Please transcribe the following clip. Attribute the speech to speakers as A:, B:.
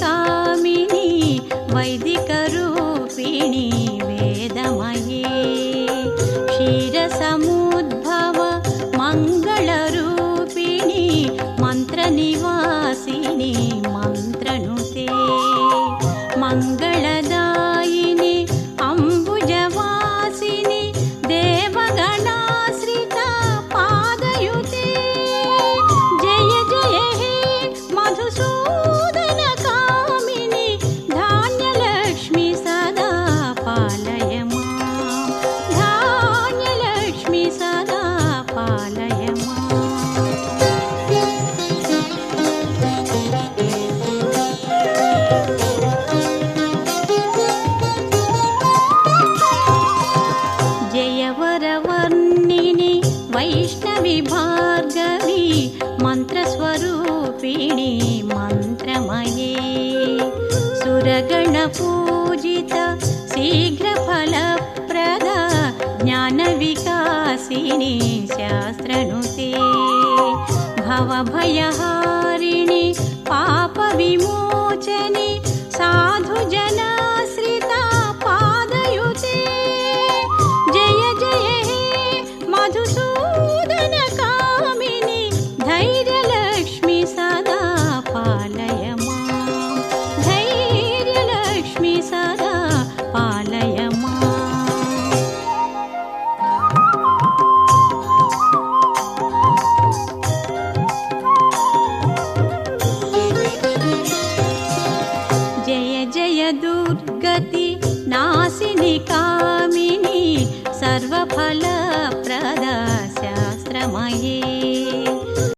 A: कामिनी वैदिकरूपिणी वेदमये क्षीरसमुद्भव मङ्गलरूपिणी मन्त्रनिवासिनी मन्त्रनुते मङ्गलदायिनी अम्बुजवासिनी देवगणाश्रिता पादयुते जय जय हे मधुसूदन कामिनी धान्यलक्ष्मी सदा पालय मां धान्यलक्ष्मी सदा पालय मां जयवरवर्णिनि वैष्णवी भार्गवी मन्त्रस्वरूपिणी मन्त्रमये सुरगणपूजित शीघ्रफलप्रदा ज्ञानविकासिनी शास्त्रनुते भवभयहारिणि पापविमोचिनी